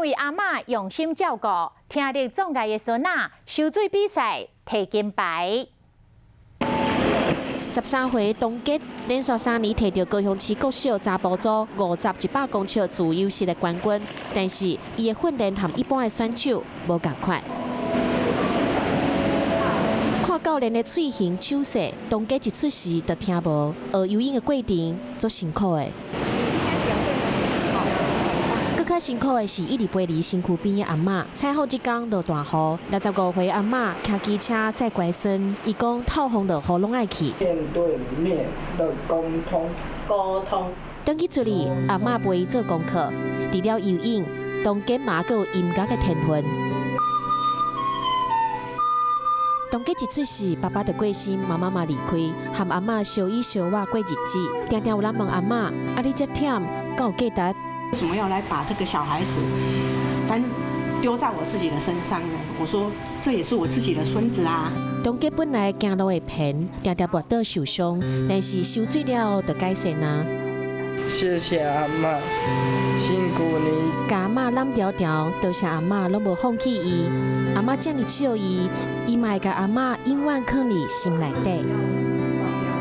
为阿嬷用心照顾，听力障碍的孙仔游水比赛摕金牌。13岁董洁连续3年摕到高雄市国小查甫组50-100公尺自由式的冠军，但是伊的训练和一般的选手无共款。看教练的嘴型手势，董洁一出世就听无，学游泳的过程足辛苦的。 更较辛苦的是，一直陪伫身躯边的阿嬷。采访即天落大雨，65岁阿嬷骑机车载乖孙，伊讲透风落雨拢爱去。面对面的沟通。等去出里，阿嬷陪伊做功课，除了游泳，董洁嘛阁有音乐的天分。董洁一出世，爸爸就过身，妈妈嘛离开，和阿嬷相依相偎过日子。常常有人问阿嬷：啊，你遮忝，敢有价值？ 为什么要来把这个小孩子，丢在我自己的身上呢？我说这也是我自己的孙子啊。董洁本来走路会偏，常常跋倒受伤，但是受罪了就改善啊。谢谢阿嬷，辛苦你。甲阿嬷揽条条，多谢阿嬷拢无放弃伊。阿嬷这么笑伊，伊嘛会甲阿嬷永远藏伫心内底。